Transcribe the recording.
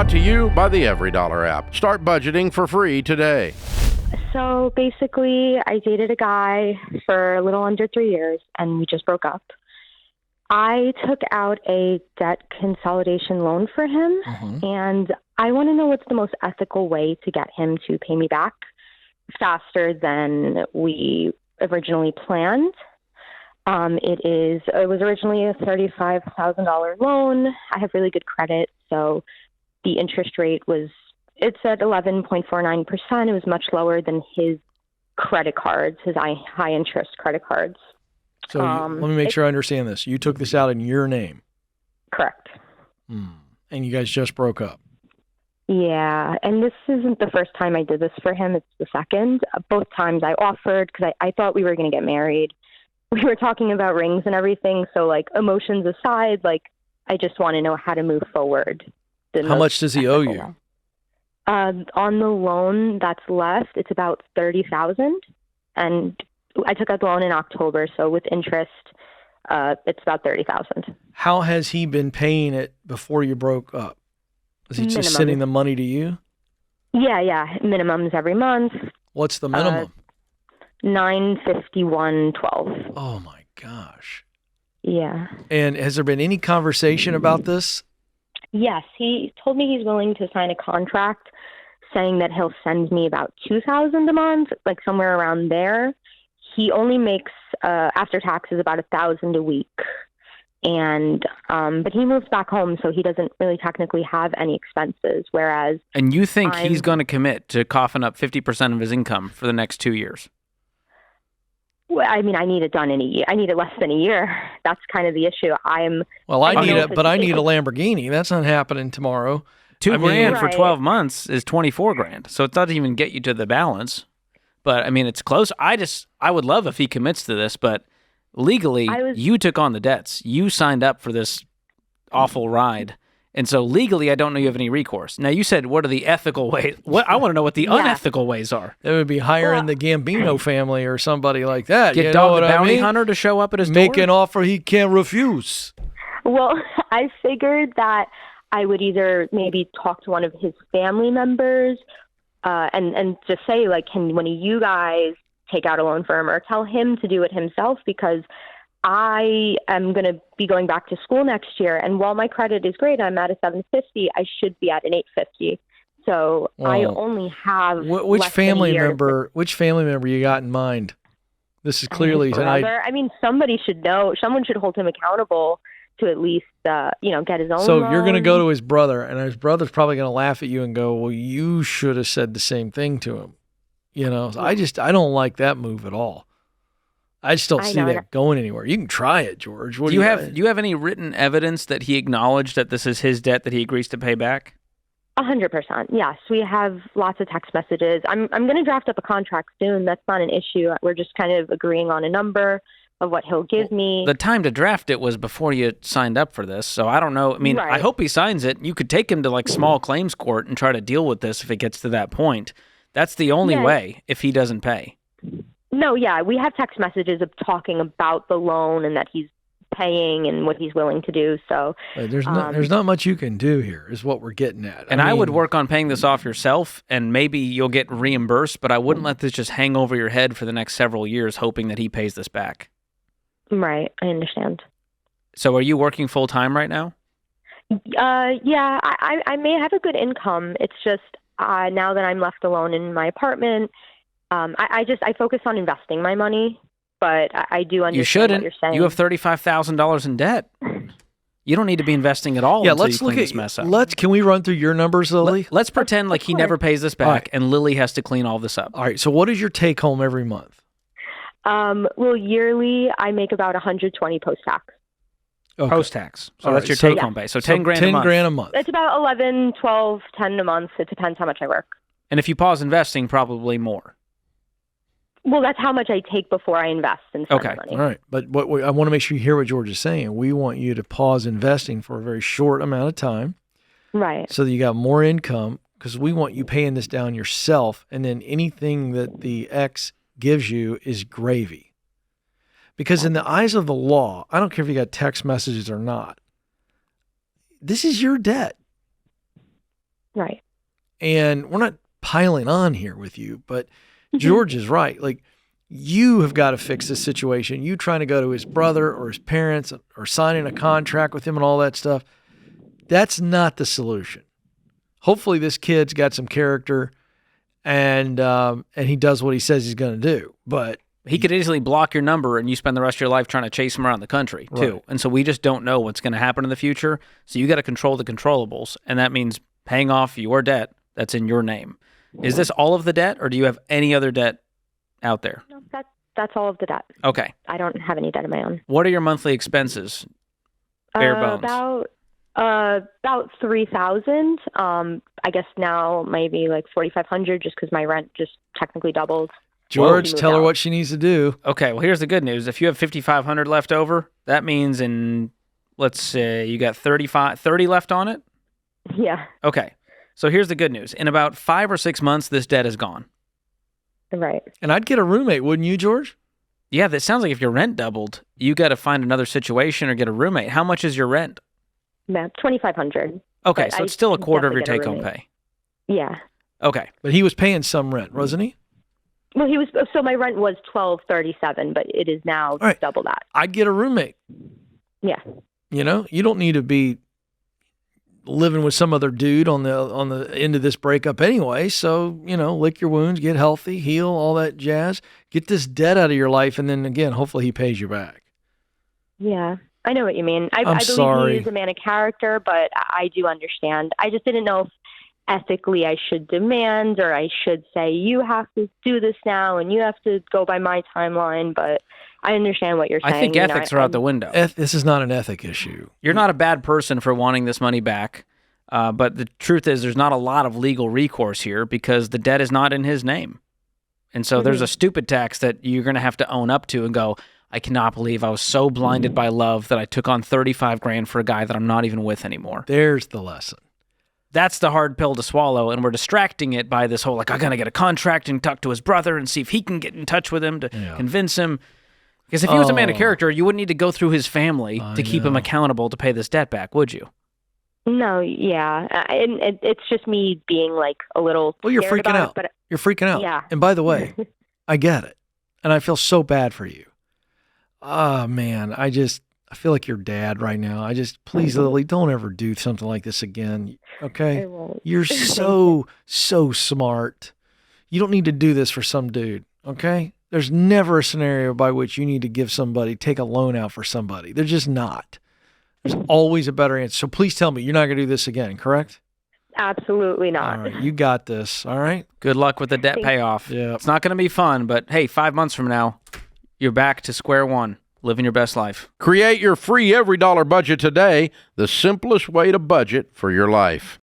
Brought to you by the Every Dollar app. Start budgeting for free today. So basically, I dated a guy for a little under 3 years, and we just broke up. I took out a debt consolidation loan for him, and I want to know what's the most ethical way to get him to pay me back faster than we originally planned. It was originally a $35,000 loan. I have really good credit, so the interest rate it's at 11.49%. It was much lower than his credit cards, his high interest credit cards. So let me make sure I understand this. You took this out in your name. Correct. And you guys just broke up. Yeah, and this isn't the first time I did this for him. It's the second. Both times I offered because I thought we were going to get married. We were talking about rings and everything. So, like, emotions aside, like, I just want to know how to move forward. How much does he owe you? On the loan that's left, it's about $30,000, and I took out the loan in October. So with interest, it's about $30,000. How has he been paying it before you broke up? Is he just sending the money to you? Yeah. Minimums every month. What's the minimum? $951.12. Oh my gosh. Yeah. And has there been any conversation about this? Yes, he told me he's willing to sign a contract saying that he'll send me about $2,000 a month, like somewhere around there. He only makes after taxes about $1,000 a week, and but he moves back home, so he doesn't really technically have any expenses. Whereas, and you think he's going to commit to coughing up 50% of his income for the next 2 years? Well, I mean, I need it done in a year. I need it less than a year. That's kind of the issue. I need a Lamborghini. That's not happening tomorrow. $2,000 for 12 months is $24,000. So it doesn't even get you to the balance. But I mean, it's close. I would love if he commits to this, but legally, you took on the debts. You signed up for this awful ride. And so legally, I don't know you have any recourse. Now, you said, what are the ethical ways? I want to know what the unethical ways are. That would be hiring the Gambino family or somebody like that. Get Dog the Bounty Hunter to show up at his door? Make an offer he can't refuse. Well, I figured that I would either maybe talk to one of his family members and just say, like, can one of you guys take out a loan for him, or tell him to do it himself, because I am going to be going back to school next year, and while my credit is great, I'm at a 750. I should be at an 850. So I only have which family member? Which family member you got in mind? This is clearly brother. I mean, somebody should know. Someone should hold him accountable to at least get his own. So loan. You're going to go to his brother, and his brother's probably going to laugh at you and go, "Well, you should have said the same thing to him." I don't like that move at all. I just don't see that going anywhere. You can try it, George. Do you have any written evidence that he acknowledged that this is his debt that he agrees to pay back? 100%. Yes, we have lots of text messages. I'm going to draft up a contract soon. That's not an issue. We're just kind of agreeing on a number of what he'll give me. The time to draft it was before you signed up for this, so I don't know. I mean, I hope he signs it. You could take him to like small claims court and try to deal with this if it gets to that point. That's the only way if he doesn't pay. No, yeah, we have text messages of talking about the loan and that he's paying and what he's willing to do. So there's not much you can do here, is what we're getting at. And I would work on paying this off yourself, and maybe you'll get reimbursed. But I wouldn't let this just hang over your head for the next several years, hoping that he pays this back. Right, I understand. So, are you working full time right now? Yeah, I may have a good income. It's just now that I'm left alone in my apartment. I focus on investing my money, but I do understand what you're saying. You have $35,000 in debt. You don't need to be investing at all until you clean this mess up. Can we run through your numbers, Lily? Let's pretend like he never pays this back, and Lily has to clean all this up. All right, so what is your take home every month? Well, yearly, I make about $120 post-tax. Okay. Post-tax. So that's your take-home pay. So $10,000 a month. $10,000 a month. It's about 11, 12, 10 a month. It depends how much I work. And if you pause investing, probably more. Well, that's how much I take before I invest and spend money. All right. But I want to make sure you hear what George is saying. We want you to pause investing for a very short amount of time. Right. So that you got more income, because we want you paying this down yourself, and then anything that the ex gives you is gravy. Because in the eyes of the law, I don't care if you got text messages or not, this is your debt. Right. And we're not piling on here with you, but George is right. Like, you have got to fix this situation. You trying to go to his brother or his parents or signing a contract with him and all that stuff, that's not the solution. Hopefully this kid's got some character and he does what he says he's going to do. But he could easily block your number and you spend the rest of your life trying to chase him around the country too. Right. And so we just don't know what's going to happen in the future. So you got to control the controllables. And that means paying off your debt that's in your name. Is this all of the debt or do you have any other debt out there? No, that's all of the debt. Okay. I don't have any debt of my own. What are your monthly expenses? Bare bones. About $3,000. I guess now maybe like $4,500 just because my rent just technically doubled. George, tell her what she needs to do. Okay, well here's the good news. If you have $5,500 left over, that means let's say you got 30 left on it? Yeah. Okay. So here's the good news. In about 5 or 6 months, this debt is gone. Right. And I'd get a roommate, wouldn't you, George? Yeah, that sounds like if your rent doubled, you got to find another situation or get a roommate. How much is your rent? Yeah, $2,500. Okay, so it's still a quarter of your take-home pay. Yeah. Okay. But he was paying some rent, wasn't he? Well, so my rent was $1,237, but it is now double that. I'd get a roommate. Yeah. You know, you don't need to be living with some other dude on the end of this breakup anyway. So, you know, lick your wounds, get healthy, heal, all that jazz. Get this debt out of your life, and then again, hopefully he pays you back. Yeah, I know what you mean. I believe sorry. he is a man of character, but I do understand. I just didn't know if ethically I should demand or I should say, you have to do this now and you have to go by my timeline, but I understand what you're saying. I think ethics are out the window. This is not an ethic issue. You're not a bad person for wanting this money back, but the truth is there's not a lot of legal recourse here because the debt is not in his name. And so there's a stupid tax that you're going to have to own up to and go, I cannot believe I was so blinded by love that I took on $35,000 for a guy that I'm not even with anymore. There's the lesson. That's the hard pill to swallow, and we're distracting it by this whole, like, I got to get a contract and talk to his brother and see if he can get in touch with him to convince him. Because if he was a man of character, you wouldn't need to go through his family to keep him accountable to pay this debt back, would you? No, yeah. And it's just me being, like, a little Well, you're freaking out. You're freaking out. Yeah. And by the way, I get it. And I feel so bad for you. Oh, man, I feel like your dad right now. Please, Lily, don't ever do something like this again. Okay? I won't. You're so smart. You don't need to do this for some dude. Okay? There's never a scenario by which you need to take a loan out for somebody. There's just not. There's always a better answer. So please tell me you're not going to do this again, correct? Absolutely not. All right. You got this. All right? Good luck with the debt payoff. Yeah. It's not going to be fun, but hey, 5 months from now, you're back to square one. Living your best life. Create your free every dollar budget today, the simplest way to budget for your life.